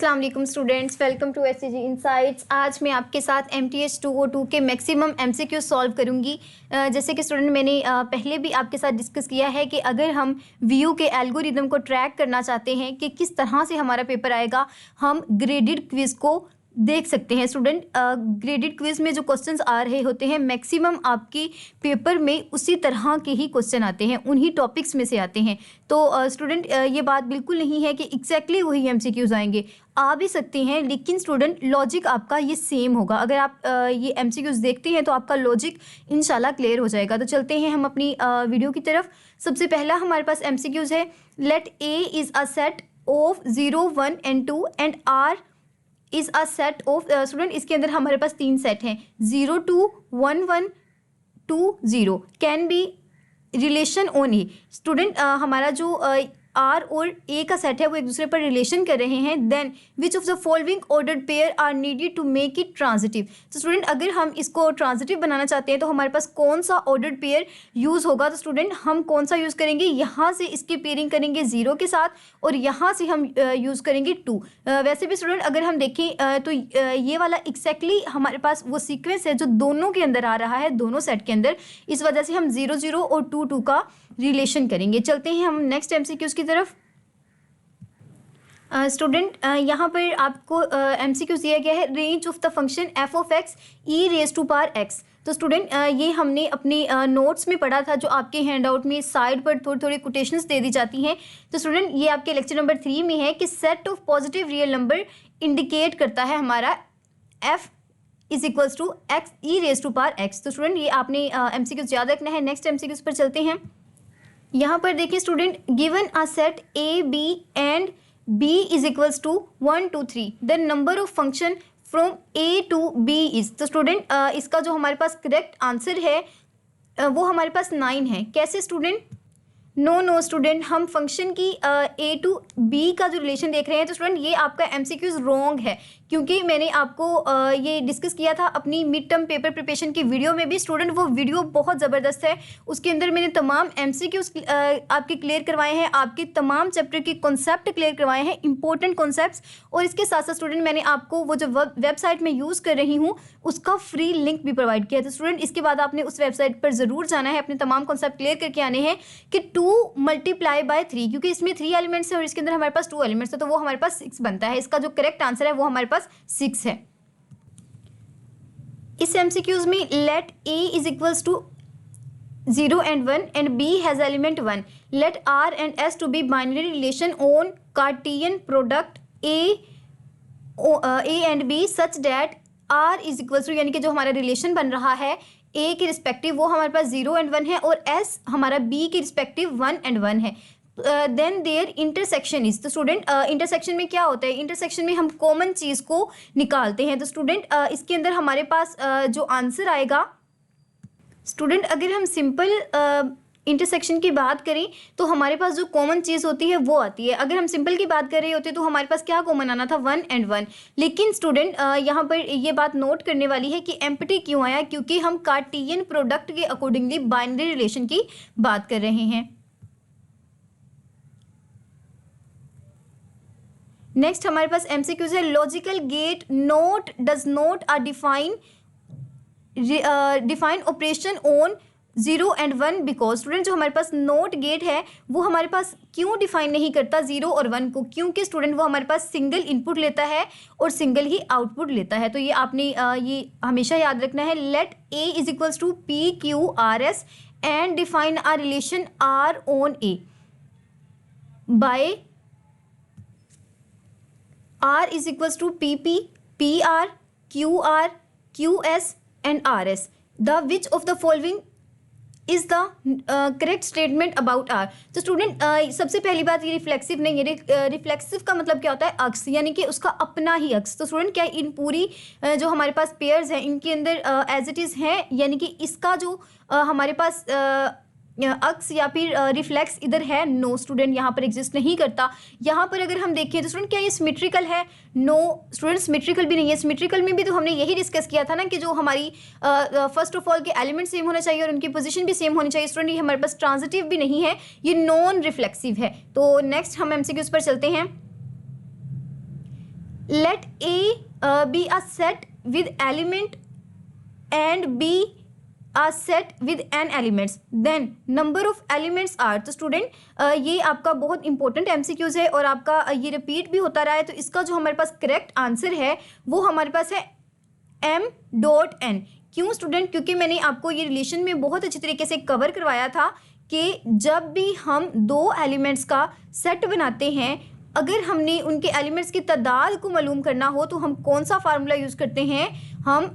अस्सलाम वालेकुम students, welcome to SCG insights. आज मैं आपके साथ MTH 202 के मैक्सिमम MCQ सॉल्व करूंगी। जैसे कि स्टूडेंट मैंने पहले भी आपके साथ डिस्कस किया है कि अगर हम व्यू के एल्गोरिदम को ट्रैक करना चाहते हैं कि किस तरह से हमारा पेपर आएगा, हम ग्रेडेड क्विज़ को देख सकते हैं। स्टूडेंट ग्रेडेड क्विज़ में जो क्वेश्चंस आ रहे होते हैं मैक्सिमम आपकी पेपर में उसी तरह के ही क्वेश्चन आते हैं, उन्हीं टॉपिक्स में से आते हैं। तो स्टूडेंट ये बात बिल्कुल नहीं है कि एग्जैक्टली वही MCQs आएंगे, आ भी सकते हैं, लेकिन स्टूडेंट लॉजिक आपका ये सेम होगा। अगर आप ये MCQs देखते हैं तो आपका लॉजिक इंशाल्लाह क्लियर हो जाएगा। तो चलते हैं हम अपनी वीडियो की तरफ। सबसे पहला हमारे पास MCQs है, let A is a set of 0, 1 and 2 and R is a set of. Student इसके अंदर हमारे पास 3 सेट हैं, 0, 2, 1, 1, 2, 0 can be relation on A. Student हमारा जो R और A का सेट है वो एक दूसरे पर रिलेशन कर रहे हैं। Then which of the following ordered pair are needed to make it transitive. तो स्टूडेंट अगर हम इसको ट्रांजिटिव बनाना चाहते हैं तो हमारे पास कौन सा ऑर्डर्ड पेयर यूज़ होगा। तो स्टूडेंट हम कौन सा यूज़ करेंगे, यहाँ से इसकी पेयरिंग करेंगे 0 के साथ और यहाँ से हम यूज़ करेंगे 2। वैसे भी स्टूडेंट अगर हम देखें तो ये वाला एक्जैक्टली हमारे पास वो सीक्वेंस है जो दोनों के अंदर आ रहा है, दोनों सेट के अंदर। इस वजह से हम 0, 0 और 2, 2 का रिलेशन करेंगे। चलते हैं हम नेक्स्ट MCQs की तरफ। स्टूडेंट यहाँ पर आपको MCQ दिया गया है, range of the function f of x e raised to power x। तो स्टूडेंट ये हमने अपने नोट्स में पढ़ा था, जो आपके हैंड आउट में साइड पर थोड़ी थोड़ी कोटेशंस दे दी जाती हैं। तो स्टूडेंट ये आपके लेक्चर नंबर 3 में है कि set of positive real number indicate करता है हमारा f is equals to x e raised to power x। तो स्टूडेंट ये आपने MCQs याद रखना है। नेक्स्ट MCQs पर चलते हैं। यहाँ पर देखिए student, given a set A B and B is equals to 1, 2, 3 the number of function from A to B is. तो स्टूडेंट इसका जो हमारे पास करेक्ट आंसर है वो हमारे पास 9 है। कैसे स्टूडेंट? नो स्टूडेंट, हम फंक्शन की A to B का जो रिलेशन देख रहे हैं। तो स्टूडेंट ये आपका MCQs रॉन्ग है, क्योंकि मैंने आपको ये डिस्कस किया था अपनी मिड टर्म पेपर प्रिपरेशन की वीडियो में भी। स्टूडेंट वो वीडियो बहुत ज़बरदस्त है, उसके अंदर मैंने तमाम MCQs आपके क्लियर करवाए हैं, आपके तमाम चैप्टर के कॉन्सेप्ट क्लियर करवाए हैं, इंपॉर्टेंट कॉन्सेप्ट्स। और इसके साथ साथ स्टूडेंट मैंने आपको वो जो वेबसाइट में यूज़ कर रही हूँ उसका फ्री लिंक भी प्रोवाइड किया। तो स्टूडेंट इसके बाद आपने उस वेबसाइट पर ज़रूर जाना है, अपने तमाम कॉन्सेप्ट क्लियर करके आने हैं कि 2 मल्टीप्लाई बाय 3, क्योंकि इसमें 3 एलिमेंट्स है और इसके अंदर हमारे पास 2 एलिमेंट्स है, तो वो हमारे पास 6 बनता है। इसका जो करेक्ट आंसर है वो हमारे पास 6 है। इस MCQs में let A is equals to 0 and 1 and B has element 1, let R and S to be binary relation on Cartesian product A and B such that R is equals to, यानी कि जो हमारा relation बन रहा है A के respective वो हमारे पास 0 and 1 है और S हमारा B के रिस्पेक्टिव 1 and 1 है। Then their intersection is. तो स्टूडेंट इंटरसेक्शन में क्या होता है? इंटरसेक्शन में हम कॉमन चीज़ को निकालते हैं। तो स्टूडेंट इसके अंदर हमारे पास जो आंसर आएगा, स्टूडेंट अगर हम सिंपल इंटरसेक्शन की बात करें तो हमारे पास जो कॉमन चीज़ होती है वो आती है। अगर हम सिंपल की बात कर रहे होते तो हमारे पास क्या कॉमन आना था? 1 and 1। लेकिन स्टूडेंट यहाँ पर ये बात नोट करने वाली है कि एम्प्टी क्यों आया, क्योंकि हम कार्टेशियन प्रोडक्ट के अकॉर्डिंगली बाइनरी रिलेशन की बात कर रहे हैं। नेक्स्ट हमारे पास MCQs है, logical gate not does not a define operation on 0 and 1 because. Student जो हमारे पास नोट गेट है वो हमारे पास क्यों डिफाइन नहीं करता 0 और 1 को? क्योंकि स्टूडेंट वो हमारे पास सिंगल इनपुट लेता है और सिंगल ही आउटपुट लेता है। तो ये आपने ये हमेशा याद रखना है। Let A is equals to PQRS and define a relation R on A by R is equals to PP, PR, QR, QS and RS. The which of the following is the correct statement about R? तो student सबसे पहली बात, ये reflexive नहीं है। Reflexive का मतलब क्या होता है? अक्स, यानी कि उसका अपना ही अक्स। तो स्टूडेंट क्या इन पूरी जो हमारे पास पेयर्स हैं इनके अंदर एज इट इज़ हैं, यानी कि इसका जो हमारे पास अक्स या फिर रिफ्लेक्स इधर है? नो स्टूडेंट, यहाँ पर एग्जिस्ट नहीं करता। यहाँ पर अगर हम देखें तो स्टूडेंट क्या ये सिमेट्रिकल है? नो स्टूडेंट, सिमेट्रिकल भी नहीं है। सिमेट्रिकल में भी तो हमने यही डिस्कस किया था ना कि जो हमारी फर्स्ट ऑफ ऑल के एलिमेंट सेम होना चाहिए और उनकी पोजीशन भी सेम होनी चाहिए। स्टूडेंट ये हमारे पास ट्रांजिटिव भी नहीं है, ये नॉन रिफ्लेक्सिव है। तो नेक्स्ट हम MCQs पर चलते हैं। let A be a set with element and B a set with n elements, then number of elements are। तो स्टूडेंट ये आपका बहुत इंपॉर्टेंट एमसीक्यूज है और आपका ये रिपीट भी होता रहा है। तो इसका जो हमारे पास करेक्ट आंसर है वो हमारे पास है m.n। क्यों स्टूडेंट? क्योंकि मैंने आपको ये रिलेशन में बहुत अच्छी तरीके से कवर करवाया था कि जब भी हम दो एलिमेंट्स का सेट बनाते हैं, अगर हमने उनके एलिमेंट्स की तादाद को मालूम करना हो तो हम कौन सा फार्मूला यूज़ करते हैं? हम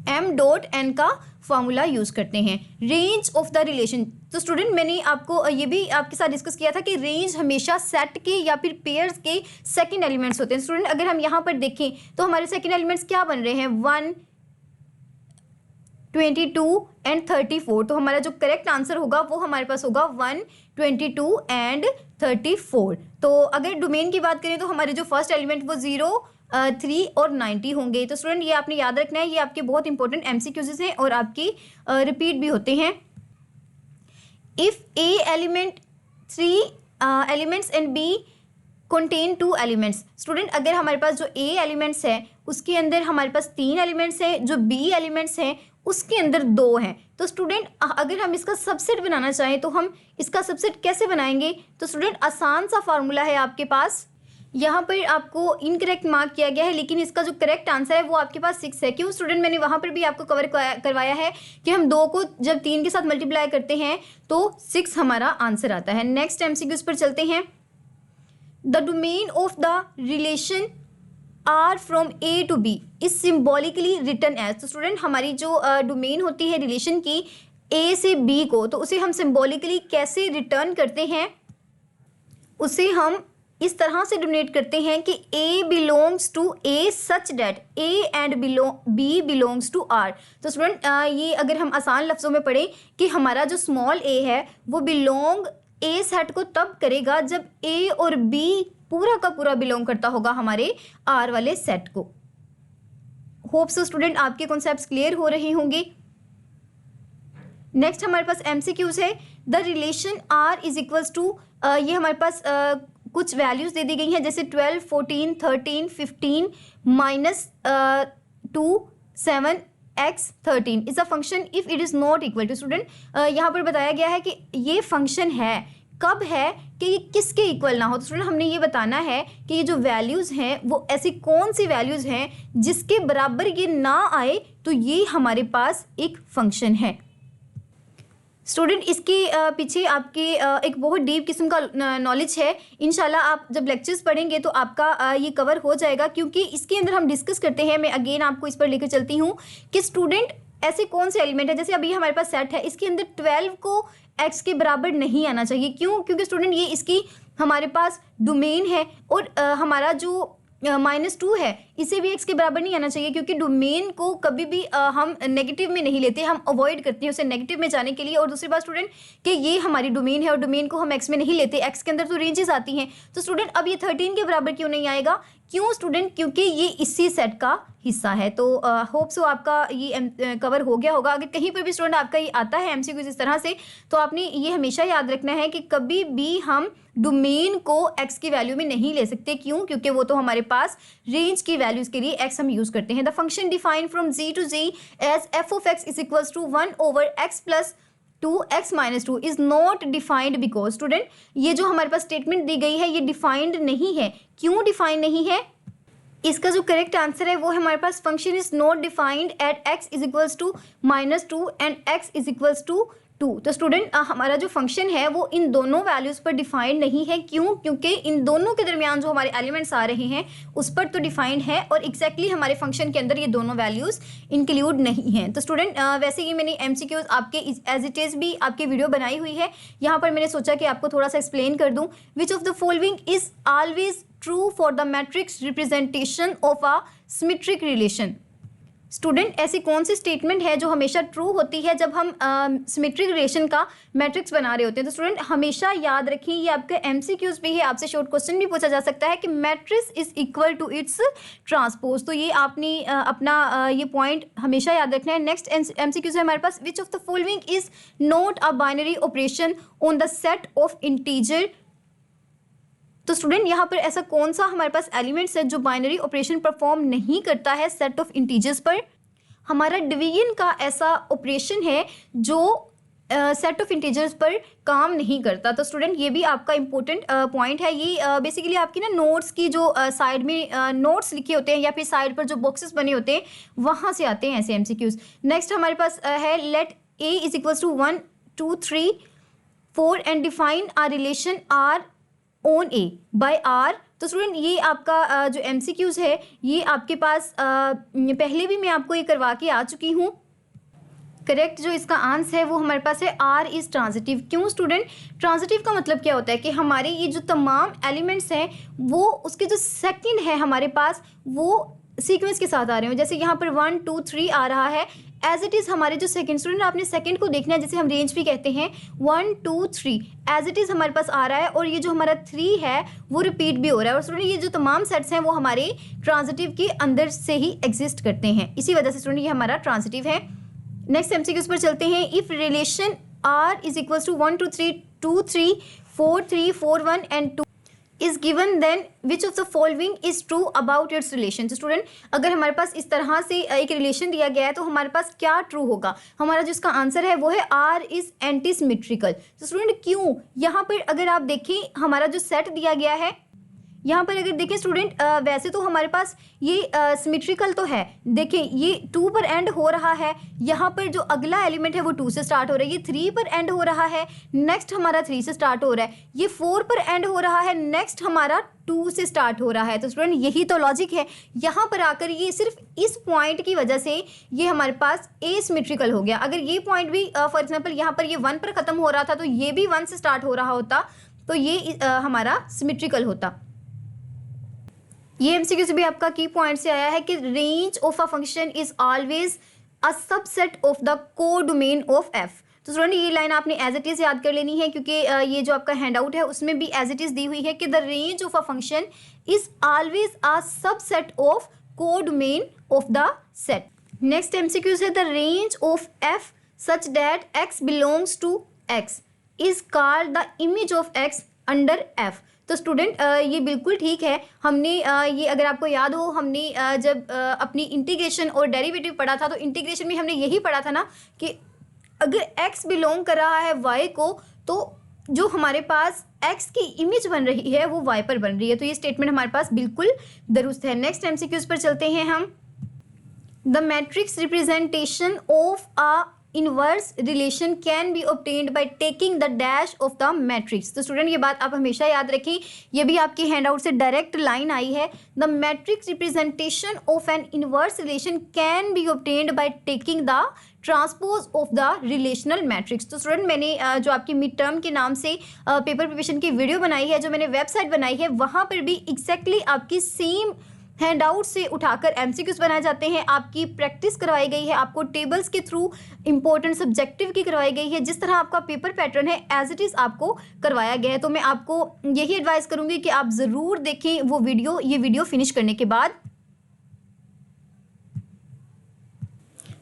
m.n का फार्मूला यूज़ करते हैं। रेंज ऑफ द रिलेशन, तो स्टूडेंट मैंने आपको ये भी आपके साथ डिस्कस किया था कि रेंज हमेशा सेट के या फिर पेयर्स के सेकंड एलिमेंट्स होते हैं। स्टूडेंट अगर हम यहाँ पर देखें तो हमारे सेकंड एलिमेंट्स क्या बन रहे हैं? 1, 22 एंड 34। तो हमारा जो करेक्ट आंसर होगा वो हमारे पास होगा 1, 22 एंड 34। तो अगर डोमेन की बात करें तो हमारे जो फर्स्ट एलिमेंट वो 0, 3 और 90 होंगे। तो स्टूडेंट ये आपने याद रखना है, ये आपके बहुत इंपॉर्टेंट एमसीक्यूज हैं और आपकी रिपीट भी होते हैं। If A element 3 elements and B contain 2 elements. Student अगर हमारे पास जो ए एलिमेंट्स है उसके अंदर हमारे पास 3 एलिमेंट्स हैं, जो बी एलिमेंट्स हैं उसके अंदर 2 हैं। तो स्टूडेंट अगर हम इसका सबसेट बनाना चाहें तो हम इसका सबसेट कैसे बनाएंगे? तो स्टूडेंट आसान सा फार्मूला है आपके पास। यहाँ पर आपको इनकरेक्ट मार्क किया गया है, लेकिन इसका जो करेक्ट आंसर है वो आपके पास 6 है। क्यों स्टूडेंट? मैंने वहाँ पर भी आपको कवर करवाया है कि हम 2 को जब 3 के साथ मल्टीप्लाई करते हैं तो 6 हमारा आंसर आता है। नेक्स्ट एमसीक्यूज पर चलते हैं। The domain of the relation R from A to B is symbolically return as. तो स्टूडेंट हमारी जो डोमेन होती है रिलेशन की ए से बी को, तो उसे हम सिम्बॉलिकली कैसे रिटर्न करते हैं? उसे हम इस तरह से डोनेट करते हैं कि A belongs to A such that A and B belongs to R. तो स्टूडेंट ये अगर हम आसान लफ्ज़ों में पढ़ें कि हमारा जो स्मॉल ए है वो बिलोंग ए सेट को तब करेगा जब ए और बी पूरा का पूरा बिलोंग करता होगा हमारे आर वाले सेट को। होप सो स्टूडेंट आपके कॉन्सेप्ट्स क्लियर हो रहे होंगे। नेक्स्ट हमारे पास एमसीक्यूज है। The relation R is equals to, ये हमारे पास कुछ वैल्यूज दे दी गई हैं जैसे 12, 14, 13, 15 -2, 7 x 13 is a function if it is not equal to. Student यहाँ पर बताया गया है कि ये फंक्शन है, कब है कि ये किसके इक्वल ना हो। तो स्टूडेंट हमने ये बताना है कि ये जो वैल्यूज़ हैं वो ऐसी कौन सी वैल्यूज़ हैं जिसके बराबर ये ना आए, तो ये हमारे पास एक फंक्शन है। स्टूडेंट इसके पीछे आपके एक बहुत डीप किस्म का नॉलेज है। इंशाल्लाह आप जब लेक्चर्स पढ़ेंगे तो आपका ये कवर हो जाएगा, क्योंकि इसके अंदर हम डिस्कस करते हैं। मैं अगेन आपको इस पर लेकर चलती हूँ कि स्टूडेंट ऐसे कौन से एलिमेंट है, जैसे अभी हमारे पास सेट है, इसके अंदर 12 को x के बराबर नहीं आना चाहिए। क्यों? क्योंकि स्टूडेंट ये इसकी हमारे पास डोमेन है और हमारा जो -2 है इसे भी x के बराबर नहीं आना चाहिए, क्योंकि डोमेन को कभी भी हम नेगेटिव में नहीं लेते, हम अवॉइड करते हैं उसे नेगेटिव में जाने के लिए। और दूसरी बात स्टूडेंट कि ये हमारी डोमेन है और डोमेन को हम x में नहीं लेते, x के अंदर तो रेंजेस आती हैं। तो स्टूडेंट अब ये 13 के बराबर क्यों नहीं आएगा? क्यों स्टूडेंट? क्योंकि ये इसी सेट का हिस्सा है। तो होप सो आपका ये कवर हो गया होगा। अगर कहीं पर भी स्टूडेंट आपका ये आता है एमसीक्यूज इस तरह से, तो आपने ये हमेशा याद रखना है कि कभी भी हम डोमेन को x की वैल्यू में नहीं ले सकते। क्यों? क्योंकि वो तो हमारे पास रेंज की वैल्यूज के लिए x हम यूज करते हैं। The function defined from g to g as f of x is equals to 1/x + 2x - 2 is not defined because. Student ये जो हमारे पास स्टेटमेंट दी गई है ये डिफाइंड नहीं है। क्यों डिफाइंड नहीं है? इसका जो करेक्ट आंसर है वो हमारे पास function is not defined at x is equals to -2 and x is equals to 2। तो स्टूडेंट हमारा जो फंक्शन है वो इन दोनों वैल्यूज़ पर डिफाइंड नहीं है। क्यों? क्योंकि इन दोनों के दरमियान जो हमारे एलिमेंट्स आ रहे हैं उस पर तो डिफाइंड है और एग्जैक्टली हमारे फंक्शन के अंदर ये दोनों वैल्यूज़ इंक्लूड नहीं हैं। तो स्टूडेंट वैसे ही मैंने एमसीक्यूज आपके एज इट इज़ भी आपकी वीडियो बनाई हुई है, यहाँ पर मैंने सोचा कि आपको थोड़ा सा एक्सप्लेन कर दूँ। विच of the following is always true for the matrix representation of a symmetric relation. Student ऐसी कौन सी स्टेटमेंट है जो हमेशा ट्रू होती है जब हम सिमेट्रिक रिलेशन का मैट्रिक्स बना रहे होते हैं? तो स्टूडेंट हमेशा याद रखें, ये आपका एमसीक्यूज भी है, आपसे शॉर्ट क्वेश्चन भी पूछा जा सकता है कि matrix is equal to its transpose. तो ये आपने अपना ये पॉइंट हमेशा याद रखना है। नेक्स्ट एमसीक्यूज है हमारे पास, which of the following is not a binary operation on the set of integer तो स्टूडेंट यहाँ पर ऐसा कौन सा हमारे पास एलिमेंट्स है जो बाइनरी ऑपरेशन परफॉर्म नहीं करता है सेट ऑफ इंटीजर्स पर? हमारा डिवीजन का ऐसा ऑपरेशन है जो सेट ऑफ इंटीजर्स पर काम नहीं करता। तो स्टूडेंट ये भी आपका इंपॉर्टेंट पॉइंट है। ये बेसिकली आपकी ना नोट्स की जो साइड में नोट्स लिखे होते हैं या फिर साइड पर जो बॉक्सेस बने होते हैं वहाँ से आते हैं ऐसे एमसीक्यूज। नेक्स्ट हमारे पास है let A is equals to 1 2 3 4 and define R relation R on A by R. तो स्टूडेंट ये आपका जो एमसीक्यूज है ये आपके पास पहले भी मैं आपको ये करवा के आ चुकी हूँ। करेक्ट जो इसका आंसर है वो हमारे पास है आर इज़ ट्रांजिटिव। क्यों स्टूडेंट? ट्रांजिटिव का मतलब क्या होता है कि हमारे ये जो तमाम एलिमेंट्स हैं वो उसके जो सेकंड है हमारे पास वो सीक्वेंस के साथ आ रहे हो। जैसे यहाँ पर 1 2 3 आ रहा है एज इट इज़ हमारे जो सेकंड, स्टूडेंट आपने सेकंड को देखना है जिसे हम रेंज भी कहते हैं। 1 2 3 एज इट इज़ हमारे पास आ रहा है और ये जो हमारा 3 है वो रिपीट भी हो रहा है। और स्टूडेंट ये जो तमाम सेट्स हैं वो हमारे ट्रांजिटिव के अंदर से ही एग्जिस्ट करते हैं, इसी वजह से स्टूडेंट ये हमारा ट्रांजिटिव है। नेक्स्ट एमसीक्यूज पर चलते हैं। If relation R is equals to 1 2 3 2 3 4 3 4 1 and 2 is given then which of the following is true about its relation. तो स्टूडेंट अगर हमारे पास इस तरह से एक रिलेशन दिया गया है तो हमारे पास क्या ट्रू होगा? हमारा जो इसका आंसर है वो है आर इज एंटी सिमेट्रिकल। तो स्टूडेंट क्यों? यहाँ पर अगर आप देखें हमारा जो सेट दिया गया है यहाँ पर अगर देखें स्टूडेंट वैसे तो हमारे पास ये सिमेट्रिकल तो है। देखें ये 2 पर एंड हो रहा है, यहाँ पर जो अगला एलिमेंट है वो 2 से स्टार्ट हो रहा है, ये 3 पर एंड हो रहा है, नेक्स्ट हमारा 3 से स्टार्ट हो रहा है, ये 4 पर एंड हो रहा है, नेक्स्ट हमारा 2 से स्टार्ट हो रहा है। तो स्टूडेंट यही तो लॉजिक है। यहाँ पर आकर ये सिर्फ इस पॉइंट की वजह से ये हमारे पास एसिमेट्रिकल हो गया। अगर ये पॉइंट भी फॉर एग्जाम्पल यहाँ पर ये 1 पर ख़त्म हो रहा था तो ये भी 1 से स्टार्ट हो रहा होता तो ये हमारा सिमेट्रिकल होता। ये एमसीक्यू से भी आपका की पॉइंट से आया है कि range of a function is always a subset of the codomain of F. तो स्टूडेंट ये लाइन आपने एज इट इज़ याद कर लेनी है क्योंकि ये जो आपका हैंड आउट है उसमें भी एज इट इज़ दी हुई है कि the range of a function is always a subset of codomain of the set. Next MCQ है the range of F such that X belongs to X is called the image of X under F. तो student ये बिल्कुल ठीक है। हमने ये अगर आपको याद हो हमने जब अपनी इंटीग्रेशन और डेरिवेटिव पढ़ा था तो इंटीग्रेशन में हमने यही पढ़ा था ना कि अगर x बिलोंग कर रहा है y को तो जो हमारे पास x की इमेज बन रही है वो y पर बन रही है। तो ये स्टेटमेंट हमारे पास बिल्कुल दुरुस्त है। नेक्स्ट एमसीक्यूज पर चलते हैं हम। The matrix representation of a inverse relation can be obtained by taking the dash of the matrix. तो स्टूडेंट ये बात आप हमेशा याद रखें, ये भी आपके हैंडआउट से डायरेक्ट लाइन आई है। The matrix representation of N inverse relation can be obtained by taking the transpose of the relational matrix. तो स्टूडेंट मैंने जो आपकी मिड टर्म के नाम से पेपर प्रिपरेशन की वीडियो बनाई है, जो मैंने वेबसाइट बनाई है, वहाँ पर भी एग्जैक्टली आपकी सेम हैंडआउट से उठाकर एमसीक्यूज बनाए जाते हैं। आपकी प्रैक्टिस करवाई गई है, आपको टेबल्स के थ्रू इंपॉर्टेंट सब्जेक्टिव की करवाई गई है। जिस तरह आपका पेपर पैटर्न है एज इट इज़ आपको करवाया गया है। तो मैं आपको यही एडवाइस करूंगी कि आप ज़रूर देखें वो वीडियो, ये वीडियो फिनिश करने के बाद।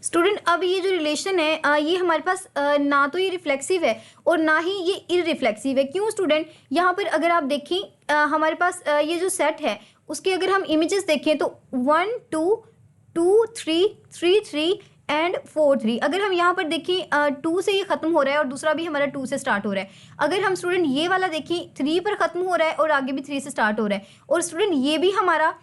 स्टूडेंट अब ये जो रिलेशन है ये हमारे पास ना तो ये रिफ्लेक्सिव है और ना ही ये इररिफ्लेक्सिव है। क्यों स्टूडेंट? यहाँ पर अगर आप देखें हमारे पास ये जो सेट है उसके अगर हम इमेजेस देखें तो 1 2 2 3 3 3 एंड 4 3। अगर हम यहाँ पर देखें 2 से ये ख़त्म हो रहा है और दूसरा भी हमारा 2 से स्टार्ट हो रहा है। अगर हम स्टूडेंट ये वाला देखें 3 पर ख़त्म हो रहा है और आगे भी 3 से स्टार्ट हो रहा है। और स्टूडेंट ये भी हमारा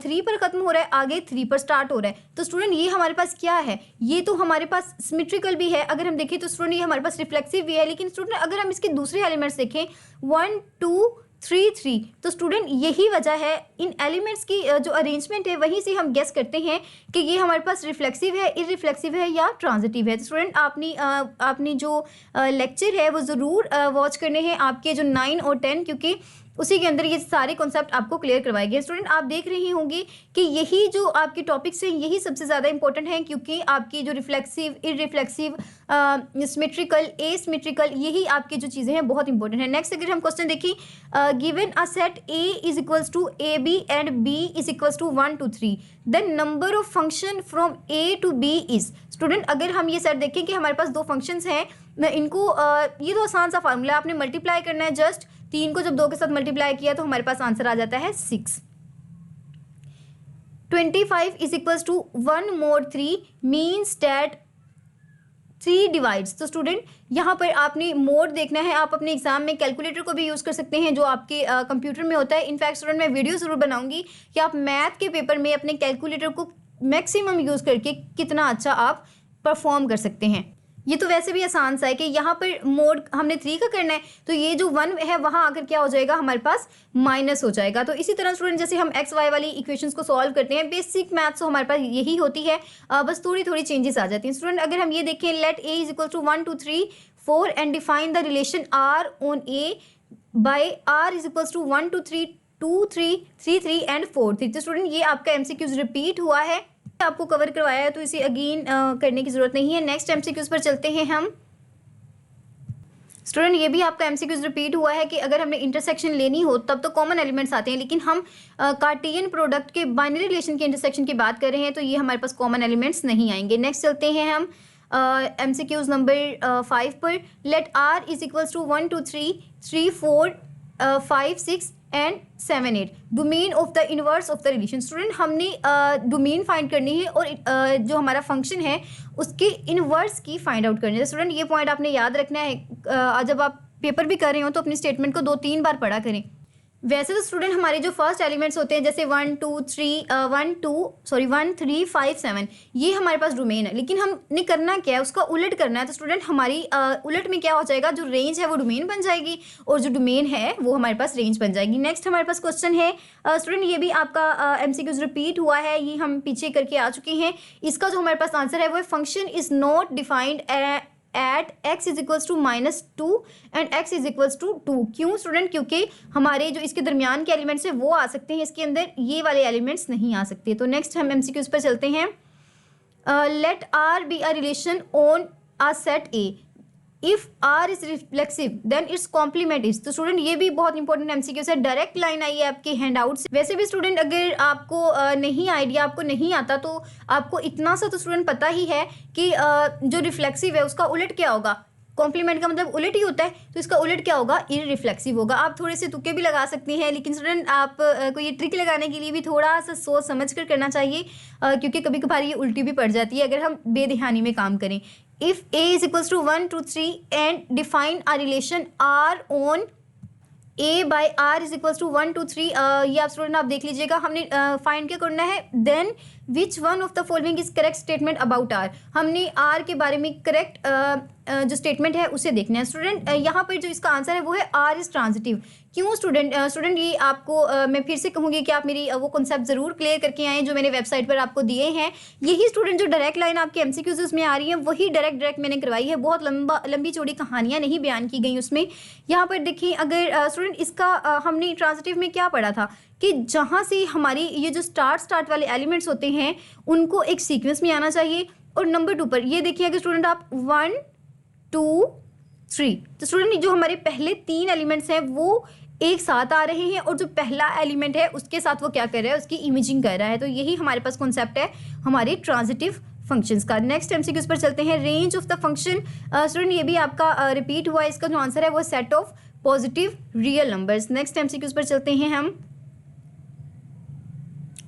3 पर ख़त्म हो रहा है, आगे 3 पर स्टार्ट हो रहा है। तो स्टूडेंट ये हमारे पास क्या है? ये तो हमारे पास सिमेट्रिकल भी है। अगर हम देखें तो स्टूडेंट ये हमारे पास रिफ्लेक्सिव भी है। लेकिन स्टूडेंट अगर हम इसके दूसरे एलिमेंट्स देखें 1 2 3 3, तो स्टूडेंट यही वजह है इन एलिमेंट्स की जो अरेंजमेंट है वहीं से हम गेस करते हैं कि ये हमारे पास रिफ्लेक्सिव है, इररिफ्लेक्सिव है या ट्रांजिटिव है। तो स्टूडेंट आपने जो लेक्चर है वो ज़रूर वॉच करने हैं आपके जो 9 और 10, क्योंकि उसी के अंदर ये सारे कॉन्सेप्ट आपको क्लियर करवाए गए। स्टूडेंट आप देख रही होंगी कि यही जो आपके टॉपिक्स हैं यही सबसे ज़्यादा इंपॉर्टेंट हैं, क्योंकि आपकी जो रिफ्लेक्सिव, इररिफ्लेक्सिव, सिमेट्रिकल, एसिमेट्रिकल, यही आपकी जो चीज़ें हैं बहुत इंपॉर्टेंट है। नेक्स्ट अगर हम क्वेश्चन देखें, given a set A is equals to A B and B is equals to 1 2 3, then number of function from A to B is. Student अगर हम ये सेट देखें कि हमारे पास दो फंक्शंस हैं, इनको ये तो आसान सा फार्मूला, आपने मल्टीप्लाई करना है जस्ट 3 को जब 2 के साथ मल्टीप्लाई किया तो हमारे पास आंसर आ जाता है 6। 25 is equals to 1 more 3 means that 3 divides. तो स्टूडेंट यहाँ पर आपने मोड देखना है। आप अपने एग्जाम में कैलकुलेटर को भी यूज़ कर सकते हैं जो आपके कंप्यूटर में होता है। इनफैक्ट स्टूडेंट मैं वीडियो ज़रूर बनाऊंगी कि आप मैथ के पेपर में अपने कैलकुलेटर को मैक्सिमम यूज़ करके कितना अच्छा आप परफॉर्म कर सकते हैं। ये तो वैसे भी आसान सा है कि यहाँ पर मोड हमने 3 का करना है, तो ये जो 1 है वहाँ आकर क्या हो जाएगा, हमारे पास माइनस हो जाएगा। तो इसी तरह स्टूडेंट जैसे हम एक्स वाई वाली इक्वेशंस को सॉल्व करते हैं, बेसिक मैथ्स तो हमारे पास यही होती है, बस थोड़ी थोड़ी चेंजेस आ जाती हैं। स्टूडेंट अगर हम ये देखें, let A is equal to 1 2 3 4 and define the relation R on A by R is equal to 1 2 3 2 3 3 3 and 4 3। तो स्टूडेंट ये आपका एमसीक्यूज रिपीट हुआ है, आपको कवर करवाया है, तो इसे अगेन करने की जरूरत नहीं है। नेक्स्ट एमसीक्यूज पर चलते हैं हम। स्टूडेंट ये भी आपका एमसीक्यूज रिपीट हुआ है कि अगर हमने इंटरसेक्शन लेनी हो तब तो कॉमन एलिमेंट्स आते हैं, लेकिन हम कार्टेशियन प्रोडक्ट के बाइनरी रिलेशन के इंटरसेक्शन की बात कर रहे हैं तो ये हमारे पास कॉमन एलिमेंट्स नहीं आएंगे। नेक्स्ट चलते हैं हम एमसीक्यूज नंबर 5 पर। Let R is equals to 1 2 3 3 4 5 6 and 7 8 domain of the inverse of the relation. Student हमने डोमेन फाइंड करनी है और जो हमारा फंक्शन है उसके इनवर्स की फाइंड आउट करनी है। स्टूडेंट ये पॉइंट आपने याद रखना है, जब आप पेपर भी कर रहे हो तो अपनी स्टेटमेंट को 2-3 बार पढ़ा करें। वैसे तो स्टूडेंट हमारे जो फर्स्ट एलिमेंट्स होते हैं जैसे 1 3 5 7 ये हमारे पास डोमेन है, लेकिन हमने करना क्या है, उसका उलट करना है। तो स्टूडेंट हमारी उलट में क्या हो जाएगा, जो रेंज है वो डोमेन बन जाएगी और जो डोमेन है वो हमारे पास रेंज बन जाएगी। नेक्स्ट हमारे पास क्वेश्चन है स्टूडेंट, ये भी आपका एमसीक्यूज रिपीट हुआ है, ये हम पीछे करके आ चुके हैं। इसका जो हमारे पास आंसर है वो है function is not defined at x is equals to -2 and x is equals to 2। क्यों स्टूडेंट, क्योंकि हमारे जो इसके दरमियान के एलिमेंट्स हैं वो आ सकते हैं, इसके अंदर ये वाले एलिमेंट्स नहीं आ सकते। तो नेक्स्ट हम एमसीक्यूज पर चलते हैं। Let R be a relation on a set A if R is reflexive then its complement is. तो स्टूडेंट ये भी बहुत इंपॉर्टेंट एमसीक्यूज है, डायरेक्ट लाइन आई है आपके हैंडआउट से। वैसे भी स्टूडेंट अगर आपको नहीं आइडिया, आपको नहीं आता, तो आपको इतना सा तो स्टूडेंट पता ही है कि जो रिफ्लेक्सिव है उसका उलट क्या होगा, कॉम्प्लीमेंट का मतलब उलट ही होता है, तो इसका उलट क्या होगा, इररिफ्लेक्सिव होगा। आप थोड़े से तुक्के भी लगा सकती हैं, लेकिन स्टूडेंट आप को ये ट्रिक लगाने के लिए भी थोड़ा सा सोच समझ कर करना चाहिए, क्योंकि कभी कभार ये उल्टी भी पड़ जाती है अगर हम बेध्यानी में काम करें। If a is equals to 1 2 3 and define a relation R on a by R is equals to 1 2 3, ये आप स्टूडेंट आप देख लीजिएगा। हमने फाइंड क्या करना है, then which one of the following is correct statement about R। हमने R के बारे में करेक्ट जो स्टेटमेंट है उसे देखना है। स्टूडेंट यहाँ पर जो इसका आंसर है वो है R इज ट्रांजिटिव। क्यों स्टूडेंट, स्टूडेंट ये आपको मैं फिर से कहूँगी कि आप मेरी वो कॉन्सेप्ट ज़रूर क्लियर करके आएँ जो मैंने वेबसाइट पर आपको दिए हैं। यही स्टूडेंट जो डायरेक्ट लाइन आपके एमसीक्यूज में आ रही है वही डायरेक्ट मैंने करवाई है, बहुत लंबी चौड़ी कहानियाँ नहीं बयान की गई उसमें। यहाँ पर देखिए, अगर स्टूडेंट इसका हमने ट्रांजिटिव में क्या पढ़ा था कि जहाँ से हमारी ये जो स्टार्ट वाले एलिमेंट्स होते हैं उनको एक सीक्वेंस में आना चाहिए। और नंबर 2 पर ये देखिए, अगर स्टूडेंट आप 1 2 3, तो स्टूडेंट जो हमारे पहले 3 एलिमेंट्स हैं वो एक साथ आ रहे हैं और जो पहला एलिमेंट है उसके साथ वो क्या कर रहा है, उसकी इमेजिंग कर रहा है। तो यही हमारे पास कॉन्सेप्ट है हमारे ट्रांजिटिव फंक्शंस का। नेक्स्ट एमसीक्यूज पर चलते हैं। Range of the function, student ये भी आपका रिपीट हुआ है, इसका जो आंसर है वो set of positive real numbers. Next MCQs पर चलते हैं हम।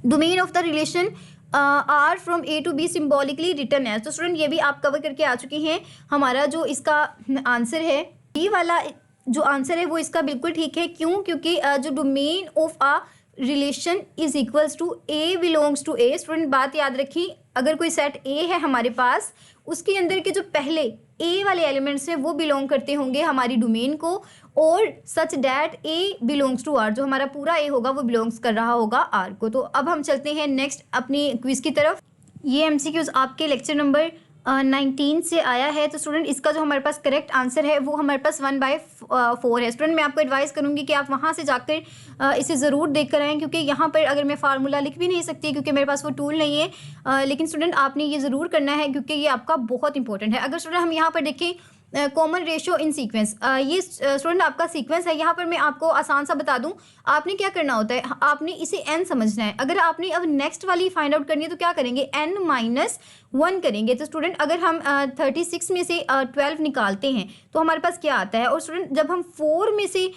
Domain of the relation R from A to B symbolically return as. तो स्टूडेंट ये भी आप कवर करके आ चुके हैं। हमारा जो इसका आंसर है, बी वाला जो आंसर है वो इसका बिल्कुल ठीक है। क्यों, क्योंकि जो domain of a relation is equals to A belongs to A. Student बात याद रखिए, अगर कोई सेट ए है हमारे पास, उसके अंदर के जो पहले ए वाले एलिमेंट्स हैं वो बिलोंग करते होंगे हमारी डोमेन को, और such that A belongs to R, जो हमारा पूरा ए होगा वो बिलोंग्स कर रहा होगा आर को। तो अब हम चलते हैं नेक्स्ट अपनी क्विज की तरफ। ये एमसीक्यूज आपके लेक्चर नंबर 19 से आया है। तो स्टूडेंट इसका जो हमारे पास करेक्ट आंसर है वो हमारे पास 1/4 है। स्टूडेंट मैं आपको एडवाइस करूंगी कि आप वहाँ से जाकर इसे ज़रूर देख कर आएँ, क्योंकि यहाँ पर अगर मैं फार्मूला लिख भी नहीं सकती क्योंकि मेरे पास वो टूल नहीं है, लेकिन स्टूडेंट आपने ये ज़रूर करना है क्योंकि ये आपका बहुत इंपॉर्टेंट है। अगर स्टूडेंट हम यहाँ पर देखें कॉमन रेशियो इन सीक्वेंस। ये स्टूडेंट आपका सीक्वेंस है। यहाँ पर मैं आपको आसान सा बता दूं, आपने क्या करना होता है, आपने इसे n समझना है। अगर आपने अब नेक्स्ट वाली फाइंड आउट करनी है तो क्या करेंगे, n-1 करेंगे। तो स्टूडेंट अगर हम 36 में से 12 निकालते हैं तो हमारे पास क्या आता है, और स्टूडेंट जब हम 4 में से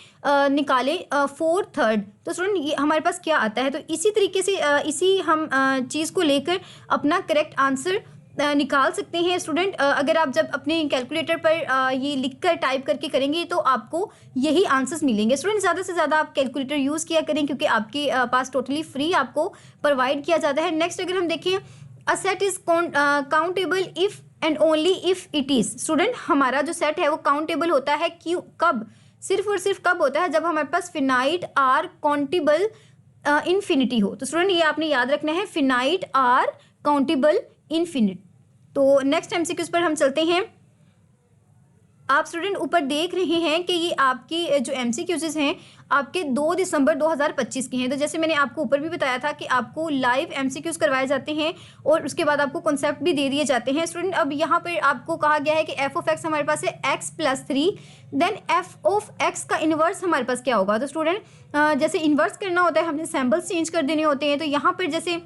निकालें 4/3 तो स्टूडेंट ये हमारे पास क्या आता है। तो इसी तरीके से इसी हम चीज़ को लेकर अपना करेक्ट आंसर निकाल सकते हैं स्टूडेंट। अगर आप जब अपने कैलकुलेटर पर ये लिखकर टाइप करके करेंगे तो आपको यही आंसर्स मिलेंगे। स्टूडेंट ज़्यादा से ज़्यादा आप कैलकुलेटर यूज़ किया करें, क्योंकि आपके पास टोटली फ्री आपको प्रोवाइड किया जाता है। नेक्स्ट अगर हम देखें, अ set is countable if and only if it is. Student हमारा जो सेट है वो काउंटेबल होता है क्यों, कब, सिर्फ और सिर्फ कब होता है, जब हमारे पास फिनाइट आर काउंटेबल इन्फिनिटी हो। तो स्टूडेंट ये आपने याद रखना है, फिनाइट आर काउंटेबल इन्फिनिट। तो नेक्स्ट एमसीक्यूज पर हम चलते हैं। आप स्टूडेंट ऊपर देख रहे हैं कि ये आपकी जो एमसीक्यूज हैं आपके 2 दिसंबर 2025 के हैं। तो जैसे मैंने आपको ऊपर भी बताया था कि आपको लाइव एमसीक्यूज करवाए जाते हैं और उसके बाद आपको कॉन्सेप्ट भी दे दिए जाते हैं। स्टूडेंट अब यहाँ पर आपको कहा गया है कि एफ ऑफ एक्स हमारे पास है x+3, then F of x का इन्वर्स हमारे पास क्या होगा। तो स्टूडेंट जैसे इन्वर्स करना होता है, हमने सैम्बल्स चेंज कर देने होते हैं। तो यहाँ पर जैसे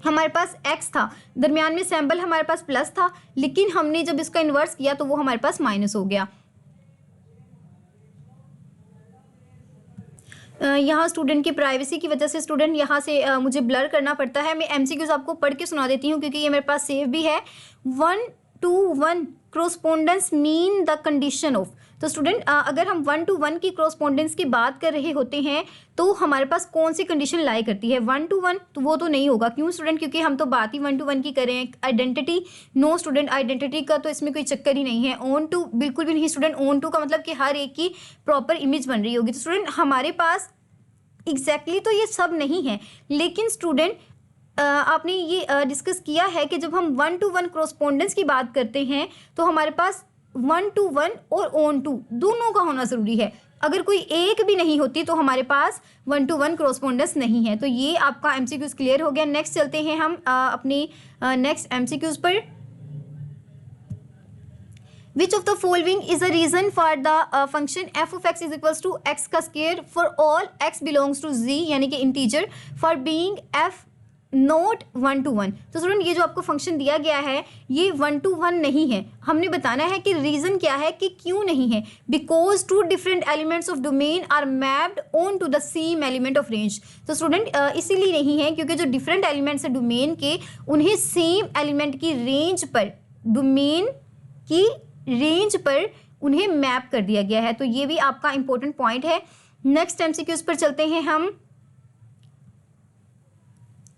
हमारे पास x था, दरमियान में सैम्बल हमारे पास प्लस था, लेकिन हमने जब इसका इन्वर्स किया तो वो हमारे पास माइनस हो गया। यहाँ स्टूडेंट की प्राइवेसी की वजह से स्टूडेंट यहाँ से मुझे ब्लर करना पड़ता है। मैं एमसीक्यूज आपको पढ़ के सुना देती हूँ क्योंकि ये मेरे पास सेव भी है। 1-to-1 correspondence mean the condition of. तो स्टूडेंट अगर हम 1-to-1 की क्रॉसपोंडेंस की बात कर रहे होते हैं तो हमारे पास कौन सी कंडीशन लाई करती है, 1-to-1 तो वो तो नहीं होगा। क्यों स्टूडेंट, क्योंकि हम तो बात ही 1-to-1 की करें। आइडेंटिटी, नो स्टूडेंट, आइडेंटिटी का तो इसमें कोई चक्कर ही नहीं है। ऑन टू बिल्कुल भी नहीं स्टूडेंट। ऑन टू का मतलब कि हर एक की प्रॉपर इमेज बन रही होगी। तो स्टूडेंट हमारे पास एग्जैक्टली तो ये सब नहीं है, लेकिन स्टूडेंट आपने ये डिस्कस किया है कि जब हम 1-to-1 क्रॉसपोंडेंस की बात करते हैं तो हमारे पास 1-to-1 और ऑन टू दोनों का होना ज़रूरी है। अगर कोई एक भी नहीं होती तो हमारे पास 1-to-1 क्रॉसपोंडेंस नहीं है। तो ये आपका एमसीक्यूज क्लियर हो गया। नेक्स्ट चलते हैं हम अपनी नेक्स्ट एमसीक्यूज पर। Which of the following is a reason for the function f of x is equals to x का square for all x belongs to z, यानी कि integer, for being f note 1-to-1। तो student ये जो आपको function दिया गया है ये 1-to-1 नहीं है। हमने बताना है कि रीज़न क्या है कि क्यों नहीं है। Because 2 different elements of domain are mapped on to the same element of range. तो स्टूडेंट इसीलिए नहीं है क्योंकि जो डिफरेंट एलिमेंट्स हैं डोमेन के, उन्हें सेम एलिमेंट की रेंज पर, डोमेन की रेंज पर उन्हें मैप कर दिया गया है। तो ये भी आपका इंपॉर्टेंट पॉइंट है। नेक्स्ट एमसीक्यूज पर चलते हैं हम।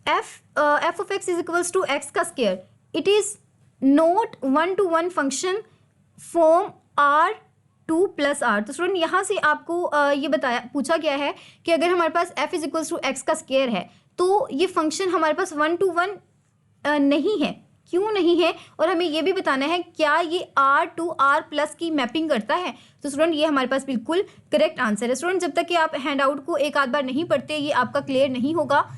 F of X is equals to x का square, it is not 1-to-1 function from R2 + R। तो स्टूडेंट यहाँ से आपको ये पूछा गया है कि अगर हमारे पास f is equals to x का स्क्वायर है तो ये फंक्शन हमारे पास 1-to-1 नहीं है। क्यों नहीं है, और हमें ये भी बताना है क्या ये R2R+ की मैपिंग करता है। तो स्टूडेंट ये हमारे पास बिल्कुल करेक्ट आंसर है। स्टूडेंट जब तक कि आप हैंड आउट को एक आध बार नहीं पढ़ते ये आपका क्लियर नहीं होगा।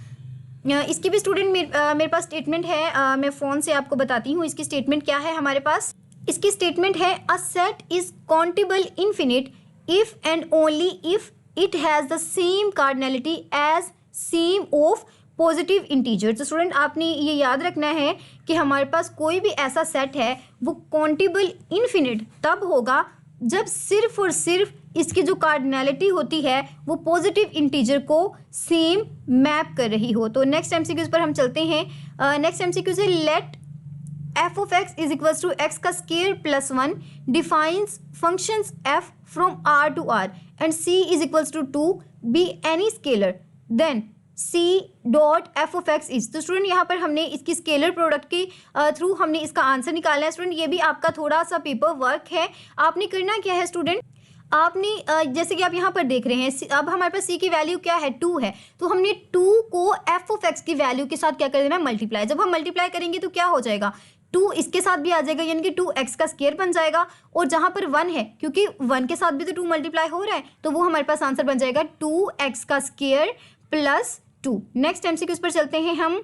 इसकी भी स्टूडेंट मेरे पास स्टेटमेंट है, मैं फ़ोन से आपको बताती हूँ इसकी स्टेटमेंट क्या है हमारे पास। इसकी स्टेटमेंट है, a set is countable infinite if and only if it has the same cardinality as same of positive integer. तो स्टूडेंट आपने ये याद रखना है कि हमारे पास कोई भी ऐसा सेट है वो काउंटेबल इन्फिनिट तब होगा जब सिर्फ और सिर्फ इसकी जो कार्डिनलिटी होती है वो पॉजिटिव इंटीजर को सेम मैप कर रही हो। तो नेक्स्ट एमसीक्यूज पर हम चलते हैं। नेक्स्ट एमसीक्यूज है, let F of X is equals to x का square +1 defines functions F from R-to-R and c is equals to 2 be any scalar then c dot F of X is. तो student यहाँ पर हमने इसकी scalar product के through हमने इसका answer निकालना है। स्टूडेंट ये भी आपका थोड़ा सा पेपर वर्क है। आपने करना क्या है स्टूडेंट, आपने जैसे कि आप यहाँ पर देख रहे हैं अब हमारे पास c की वैल्यू क्या है, 2 है। तो हमने 2 को f ऑफ x की वैल्यू के साथ क्या कर देना, मल्टीप्लाई। जब हम मल्टीप्लाई करेंगे तो क्या हो जाएगा, 2 इसके साथ भी आ जाएगा यानी कि 2x का स्क्वायर बन जाएगा। और जहाँ पर 1 है, क्योंकि 1 के साथ भी तो 2 मल्टीप्लाई हो रहा है, तो वो हमारे पास आंसर बन जाएगा 2x का स्क्वायर +2। नेक्स्ट एमसीक्यूज पर चलते हैं हम।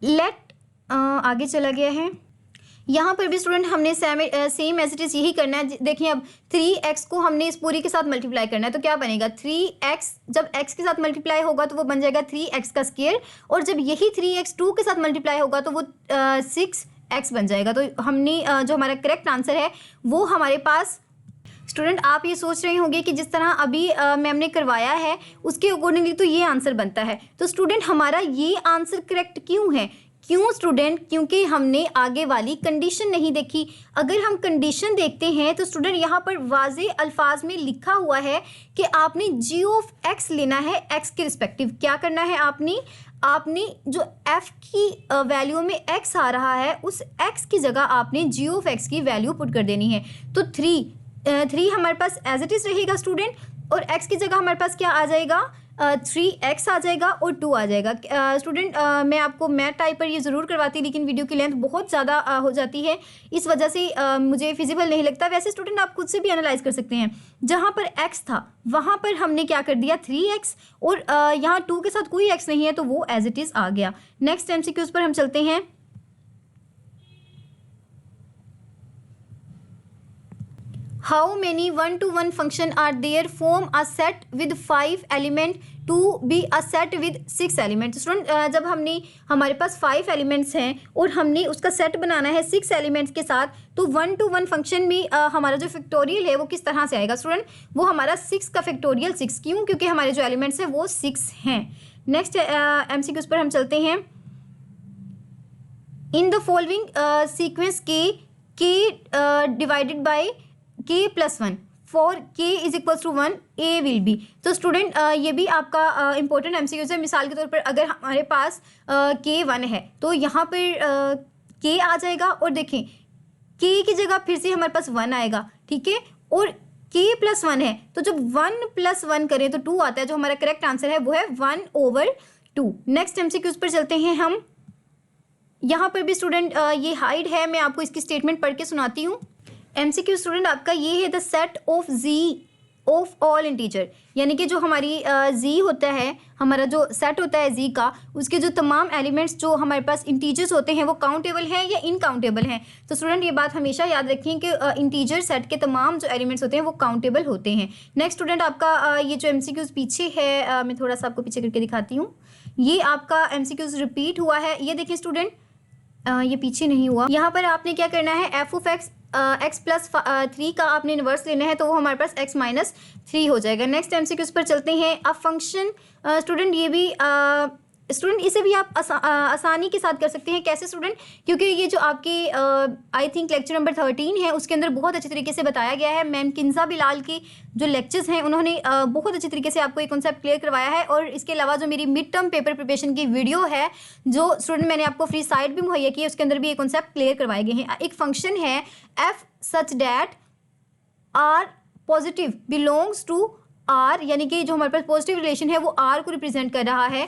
लेट आगे चला गया है। यहाँ पर भी स्टूडेंट हमने सेम एज इट इज़ यही करना है। देखिए अब 3x को हमने इस पूरी के साथ मल्टीप्लाई करना है, तो क्या बनेगा 3x, जब x के साथ मल्टीप्लाई होगा तो वो बन जाएगा 3x का स्क्वायर, और जब यही 3x 2 के साथ मल्टीप्लाई होगा तो वो 6x बन जाएगा। तो हमने जो हमारा करेक्ट आंसर है वो हमारे पास, स्टूडेंट आप ये सोच रहे होंगे कि जिस तरह अभी मैम ने करवाया है उसके अकॉर्डिंगली तो ये आंसर बनता है। तो स्टूडेंट हमारा ये आंसर करेक्ट क्यों है? क्यों स्टूडेंट? क्योंकि हमने आगे वाली कंडीशन नहीं देखी। अगर हम कंडीशन देखते हैं तो स्टूडेंट यहाँ पर वाज़े अल्फाज में लिखा हुआ है कि आपने g ऑफ x लेना है x के रिस्पेक्टिव। क्या करना है आपने जो f की वैल्यू में x आ रहा है उस x की जगह आपने g ऑफ x की वैल्यू पुट कर देनी है। तो 3 हमारे पास एज इट इज़ रहेगा स्टूडेंट, और x की जगह हमारे पास क्या आ जाएगा 3x आ जाएगा और 2 आ जाएगा। स्टूडेंट मैं आपको मैथ टाइप पर ये ज़रूर करवाती, लेकिन वीडियो की लेंथ बहुत ज़्यादा हो जाती है, इस वजह से मुझे फिजिबल नहीं लगता। वैसे स्टूडेंट आप खुद से भी एनालाइज कर सकते हैं। जहाँ पर x था वहाँ पर हमने क्या कर दिया 3x, और यहाँ 2 के साथ कोई x नहीं है तो वो एज इट इज़ आ गया। नेक्स्ट MCQs पर हम चलते हैं। How many one-to-one function are there form a set with 5 element to be a set with 6 element? Student जब हमारे पास 5 एलिमेंट्स हैं और हमने उसका सेट बनाना है 6 एलिमेंट्स के साथ, तो 1-to-1 फंक्शन में हमारा जो फैक्टोरियल है वो किस तरह से आएगा स्टूडेंट? वो हमारा 6 का फैक्टोरियल 6। क्यों? क्योंकि हमारे जो एलिमेंट्स हैं वो 6 हैं। नेक्स्ट MCQs पर हम चलते हैं। In the following sequence k divided by k + 1 for k is equal to 1 a will be. तो स्टूडेंट ये भी आपका इंपॉर्टेंट MCQs है। मिसाल के तौर पर अगर हमारे पास k 1 है तो यहाँ पर k आ जाएगा, और देखें k की जगह फिर से हमारे पास 1 आएगा, ठीक है, और k + 1 है तो जब 1 + 1 करें तो 2 आता है। जो हमारा करेक्ट आंसर है वो है 1/2। नेक्स्ट MCQs पर चलते हैं हम। यहाँ पर भी स्टूडेंट ये हाइड है, मैं आपको इसकी स्टेटमेंट पढ़ के सुनाती हूँ। MCQ स्टूडेंट आपका ये है the set of z of all integer, यानी कि जो हमारी z होता है, हमारा जो सेट होता है z का, उसके जो तमाम एलिमेंट्स जो हमारे पास इंटीजर्स होते हैं वो काउंटेबल हैं या इनकाउंटेबल हैं। तो स्टूडेंट ये बात हमेशा याद रखें कि इंटीजर सेट के तमाम जो एलिमेंट्स होते हैं वो काउंटेबल होते हैं। नेक्स्ट स्टूडेंट आपका ये जो MCQs पीछे है, मैं थोड़ा सा आपको पीछे करके दिखाती हूँ। ये आपका MCQs रिपीट हुआ है। ये देखिए स्टूडेंट ये पीछे नहीं हुआ। यहाँ पर आपने क्या करना है f ऑफ x + 3 का आपने इन्वर्स लेना है, तो वो हमारे पास x - 3 हो जाएगा। नेक्स्ट MCQs पर चलते हैं। अब फंक्शन स्टूडेंट ये भी स्टूडेंट इसे भी आप आसानी के साथ कर सकते हैं। कैसे स्टूडेंट? क्योंकि ये जो आपके आई थिंक लेक्चर नंबर 13 है उसके अंदर बहुत अच्छे तरीके से बताया गया है। मैम किन्जा बिलाल के जो लेक्चर्स हैं उन्होंने बहुत अच्छे तरीके से आपको ये कॉन्सेप्ट क्लियर करवाया है। और इसके अलावा जो मेरी मिड टर्म पेपर प्रिपरेशन की वीडियो है जो स्टूडेंट मैंने आपको फ्री साइट भी मुहैया की है, उसके अंदर भी ये कॉन्सेप्ट क्लियर करवाए गए हैं। एक फंक्शन है f such that r positive belongs to r, यानी कि जो हमारे पास पॉजिटिव रिलेशन है वो r को रिप्रेजेंट कर रहा है।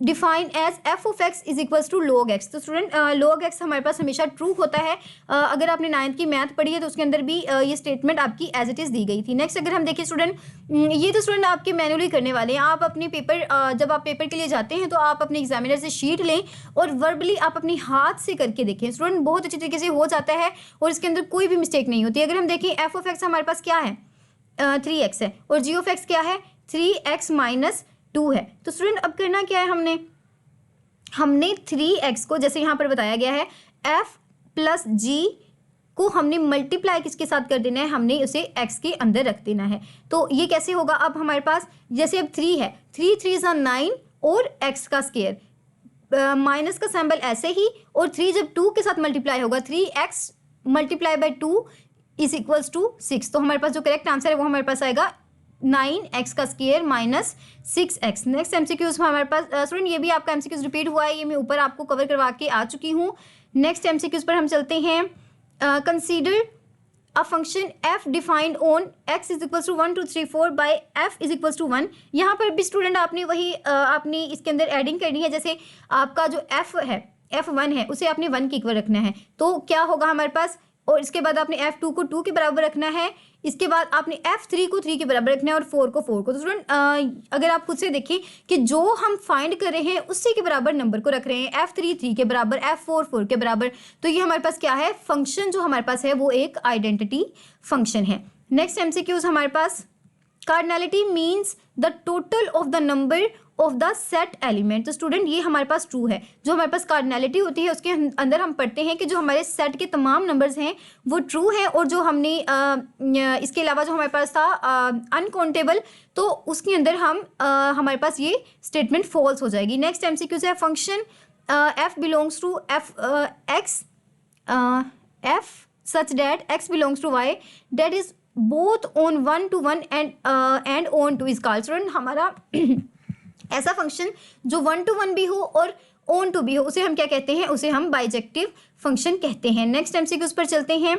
Define as f of x is equals to log x। तो स्टूडेंट log x हमारे पास हमेशा ट्रू होता है। अगर आपने 9th की मैथ पढ़ी है तो उसके अंदर भी ये स्टेटमेंट आपकी एज इट इज़ दी गई थी। नेक्स्ट अगर हम देखें स्टूडेंट, ये तो स्टूडेंट आपके मैनुअली करने वाले हैं। आप अपने पेपर जब आप पेपर के लिए जाते हैं तो आप अपने एग्जामिनर से शीट लें और वर्बली आप अपनी हाथ से करके देखें। स्टूडेंट बहुत अच्छी तरीके से हो जाता है और इसके अंदर कोई भी मिस्टेक नहीं होती। अगर हम देखें f ऑफ x हमारे पास क्या है 3x है, और g ऑफ x क्या है 3x - 2 है। तो स्टूडेंट अब करना क्या है, हमने 3x को जैसे यहाँ पर बताया गया है f + g को हमने मल्टीप्लाई किसके साथ कर देना है, हमने उसे x के अंदर रख देना है। तो ये कैसे होगा? अब हमारे पास जैसे अब 3 है, 3 × 3 = 9 और x का स्क्वायर माइनस का सिंबल ऐसे ही, और 3 जब 2 के साथ मल्टीप्लाई होगा 3x × 2 इज इक्वल्स टू 6। तो हमारे पास जो करेक्ट आंसर है वो हमारे पास आएगा 9x का स्क्वायर - 6x। नेक्स्ट MCQs में हमारे पास स्टूडेंट ये भी आपका MCQs रिपीट हुआ है, ये मैं ऊपर आपको कवर करवा के आ चुकी हूँ। नेक्स्ट MCQs पर हम चलते हैं। Consider a function f defined on x is equals to 1 2 3 4 by f is equals to 1। यहाँ पर भी स्टूडेंट आपने वही आपने इसके अंदर एडिंग करनी है। जैसे आपका जो f है f1 है उसे आपने 1 के इक्वल रखना है। तो क्या होगा हमारे पास और इसके बाद आपने F2 को 2 के बराबर रखना है, इसके बाद आपने F3 को 3 के बराबर रखना है और 4 को 4 को। तो स्टूडेंट अगर आप खुद से देखें कि जो हम फाइंड कर रहे हैं उसी के बराबर नंबर को रख रहे हैं, F3 3 के बराबर, F4 4 के बराबर, तो ये हमारे पास क्या है, फंक्शन जो हमारे पास है वो एक आइडेंटिटी फंक्शन है। नेक्स्ट MCQs हमारे पास, cardinality means the total of the number of the set element. तो स्टूडेंट ये हमारे पास ट्रू है, जो हमारे पास कार्डिनलिटी होती है उसके अंदर हम पढ़ते हैं कि जो हमारे सेट के तमाम नंबर्स हैं वो ट्रू है, और जो हमने इसके अलावा जो हमारे पास था अनकाउंटेबल, तो उसके अंदर हम हमारे पास ये स्टेटमेंट फॉल्स हो जाएगी। नेक्स्ट MCQ से function f belongs to f such that x belongs to y that is both on 1 to 1 and on to is called। Student हमारा ऐसा फंक्शन जो 1 to 1 भी हो और on to भी हो उसे हम क्या कहते हैं, उसे हम बाइजेक्टिव फंक्शन कहते हैं। नेक्स्ट MCQs पर चलते हैं।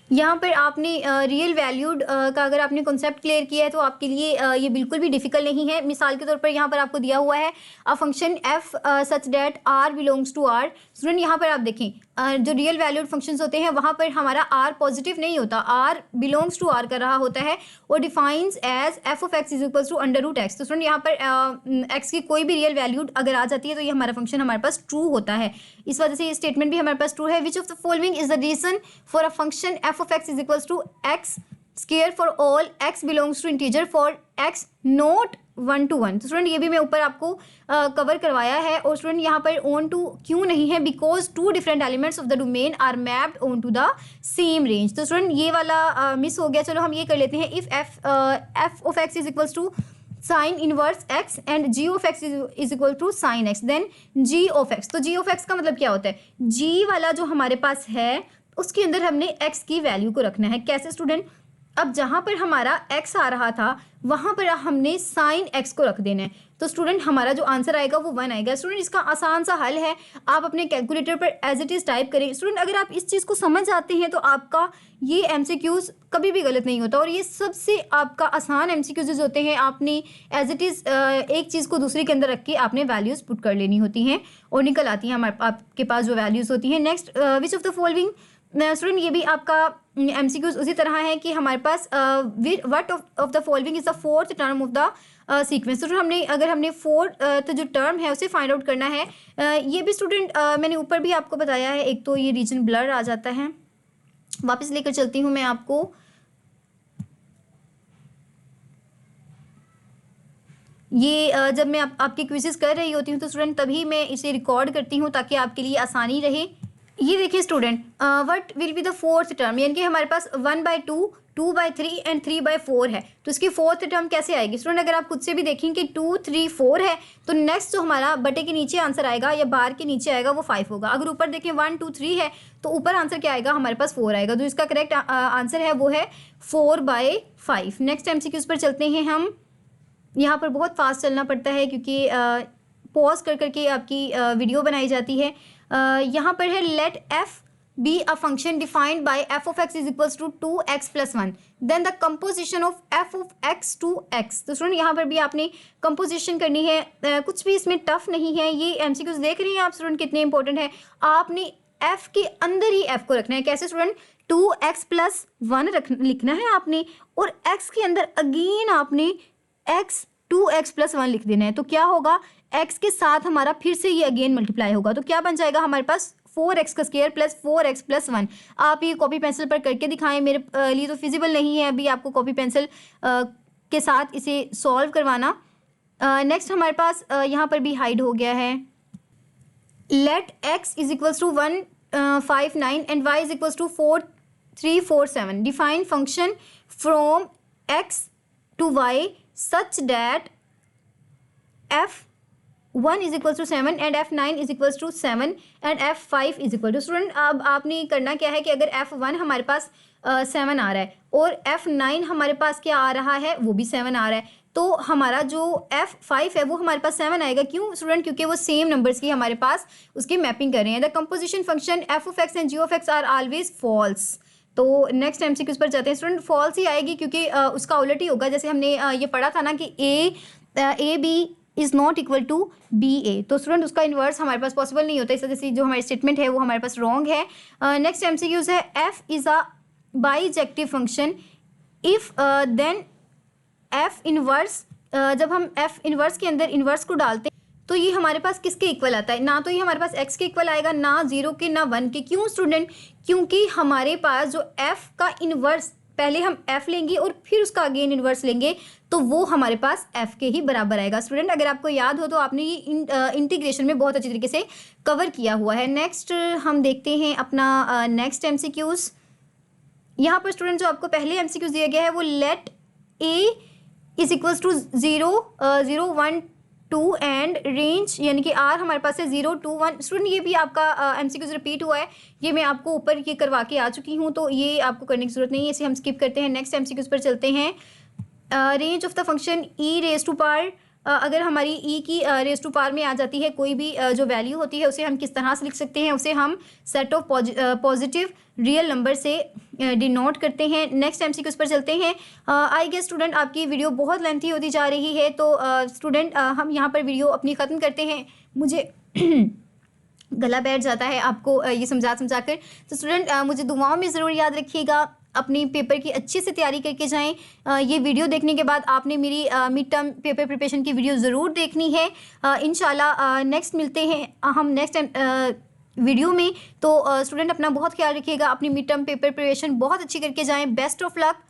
यहाँ पर आपने रियल वैल्यूड का अगर आपने कॉन्सेप्ट क्लियर किया है तो आपके लिए ये बिल्कुल भी डिफिकल्ट नहीं है। मिसाल के तौर पर यहाँ पर आपको दिया हुआ है a function f such that r belongs to r। Student यहाँ पर आप देखें जो रियल वैल्यूड फंक्शंस होते हैं वहाँ पर हमारा r पॉजिटिव नहीं होता, r बिलोंग्स टू r कर रहा होता है और defines as f of x is equals to under root x. तो स्टूडेंट यहाँ पर x की कोई भी रियल वैल्यूड अगर आ जाती है तो ये हमारा फंक्शन हमारे पास ट्रू होता है, इस वजह से ये स्टेटमेंट भी हमारे पास ट्रू है। Which of the following is the reason for a function f of x is equals to x square for all x belongs to integer for x not 1 to 1। तो स्टूडेंट ये भी मैं ऊपर आपको कवर करवाया है। और स्टूडेंट यहाँ पर ऑन टू क्यों नहीं है, because 2 different elements of the domain are mapped on to the same range. तो स्टूडेंट ये वाला मिस हो गया, चलो हम ये कर लेते हैं। If f of x is equals to sine inverse x and g of x is equal to sine x, then g of x। तो g ऑफ x का मतलब क्या होता है, g वाला जो हमारे पास है उसके अंदर हमने x की वैल्यू को रखना है। कैसे स्टूडेंट, अब जहाँ पर हमारा x आ रहा था वहाँ पर हमने साइन x को रख देना है, तो स्टूडेंट हमारा जो आंसर आएगा वो 1 आएगा। स्टूडेंट इसका आसान सा हल है, आप अपने कैलकुलेटर पर एज इट इज़ टाइप करें। स्टूडेंट अगर आप इस चीज़ को समझ जाते हैं तो आपका ये MCQs कभी भी गलत नहीं होता, और ये सबसे आपका आसान MCQs होते हैं। आपने एज इट इज़ एक चीज़ को दूसरे के अंदर रख के आपने वैल्यूज़ पुट कर लेनी होती हैं और निकल आती हैं हमारे आपके पास जो वैल्यूज़ होती हैं। Next which of the following, student ये भी आपका MCQs उसी तरह है कि हमारे पास what of the following is the fourth term of the sequence. तो अगर हमने फोर्थ जो टर्म है उसे फाइंड आउट करना है, ये भी स्टूडेंट मैंने ऊपर भी आपको बताया है। एक तो ये रीजन ब्लर आ जाता है, वापस लेकर चलती हूँ मैं आपको। ये जब मैं आपकी क्विज़ेस कर रही होती हूँ तो स्टूडेंट तभी मैं इसे रिकॉर्ड करती हूँ ताकि आपके लिए आसानी रहे। ये देखिए student, what will be the fourth term, यानी कि हमारे पास 1/2, 2/3 एंड 3/4 है, तो इसकी फोर्थ टर्म कैसे आएगी। स्टूडेंट अगर आप खुद से भी देखें कि 2, 3, 4 है, तो नेक्स्ट जो हमारा बटे के नीचे आंसर आएगा या बार के नीचे आएगा वो 5 होगा। अगर ऊपर देखें 1, 2, 3 है तो ऊपर आंसर क्या आएगा, हमारे पास 4 आएगा। तो इसका करेक्ट आंसर है वो है 4/5। नेक्स्ट MCQs पर चलते हैं हम। यहाँ पर बहुत फास्ट चलना पड़ता है क्योंकि पॉज कर करके आपकी वीडियो बनाई जाती है। यहाँ पर है let f be a function defined by f of x is equals to 2x + 1, then the composition of f of x to x। तो स्टूडेंट यहाँ पर भी आपने कंपोजिशन करनी है, कुछ भी इसमें टफ नहीं है। ये MCQs देख रही हैं आप स्टूडेंट कितने इंपॉर्टेंट है। आपने f के अंदर ही f को रखना है। कैसे स्टूडेंट, 2x + 1 लिखना है आपने, और x के अंदर अगेन आपने 2x + 1 लिख देना है। तो क्या होगा, x के साथ हमारा फिर से ये अगेन मल्टीप्लाई होगा, तो क्या बन जाएगा हमारे पास 4x का स्क्वायर प्लस 4x + 1। आप ये कॉपी पेंसिल पर करके दिखाएं, मेरे लिए तो फिजिबल नहीं है अभी आपको कॉपी पेंसिल के साथ इसे सॉल्व करवाना। नेक्स्ट हमारे पास यहाँ पर भी हाइड हो गया है। Let x is equals to 159 and y is equals to 4347। Define function from x to y such that f1 is equals to 7 and f9 is equals to 7 and f5 is equal to। Student अब आपने करना क्या है कि अगर f1 हमारे पास 7 आ रहा है और f9 हमारे पास क्या आ रहा है, वो भी 7 आ रहा है, तो हमारा जो f5 है वो हमारे पास 7 आएगा। क्यों स्टूडेंट, क्योंकि वो सेम नंबर्स की हमारे पास उसकी मैपिंग कर रहे हैं। The composition function f of x and g of x are always false. तो नेक्स्ट MCQs पर जाते हैं। स्टूडेंट फॉल्स ही आएगी क्योंकि उसका उलट ही होगा। जैसे हमने ये पढ़ा था ना कि A B is not equal to B A. तो स्टूडेंट उसका इन्वर्स हमारे पास पॉसिबल नहीं होता, इस वजह से जो हमारी स्टेटमेंट है वो हमारे पास रॉन्ग है। नेक्स्ट एमसीक्यूज है F is a bijective function if then F inverse. जब हम एफ इनवर्स के अंदर इनवर्स को डालते हैं तो ये हमारे पास किसके इक्वल आता है? ना तो ये हमारे पास एक्स के इक्वल आएगा, ना 0 के, ना 1 के। क्यों स्टूडेंट? क्योंकि हमारे पास जो एफ का इनवर्स, पहले हम एफ लेंगे और फिर उसका अगेन इनवर्स लेंगे, तो वो हमारे पास एफ के ही बराबर आएगा। स्टूडेंट अगर आपको याद हो तो आपने ये इंटीग्रेशन में बहुत अच्छी तरीके से कवर किया हुआ है। नेक्स्ट हम देखते हैं अपना नेक्स्ट एमसीक्यूज। यहाँ पर स्टूडेंट जो आपको पहले एमसीक्यूज दिया गया है वो let A is equals to 0 0 1 2 and range, यानी कि आर हमारे पास है 0 2 1। स्टूडेंट ये भी आपका एमसीक्यूज रिपीट हुआ है, ये मैं आपको ऊपर ये करवा के आ चुकी हूँ, तो ये आपको करने की जरूरत नहीं है, इसे हम स्किप करते हैं। नेक्स्ट एमसीक्यूज पर चलते हैं। Range of the function e raise to power, अगर हमारी ई की रेज टू पावर में आ जाती है कोई भी जो वैल्यू होती है उसे हम किस तरह से लिख सकते हैं? उसे हम set of positive real number से डिनोट करते हैं। नेक्स्ट एमसीक्यूज पर चलते हैं। आई गेस स्टूडेंट आपकी वीडियो बहुत लेंथी होती जा रही है, तो स्टूडेंट हम यहाँ पर वीडियो अपनी ख़त्म करते हैं। मुझे गला बैठ जाता है आपको ये समझा कर। तो स्टूडेंट मुझे दुआओं में ज़रूर याद रखिएगा, अपनी पेपर की अच्छे से तैयारी करके जाएं। ये वीडियो देखने के बाद आपने मेरी मिड टर्म पेपर प्रिपरेशन की वीडियो ज़रूर देखनी है। इंशाल्लाह नेक्स्ट मिलते हैं हम नेक्स्ट वीडियो में। तो स्टूडेंट अपना बहुत ख्याल रखिएगा, अपनी मिड टर्म पेपर प्रिपरेशन बहुत अच्छी करके जाएं। Best of luck.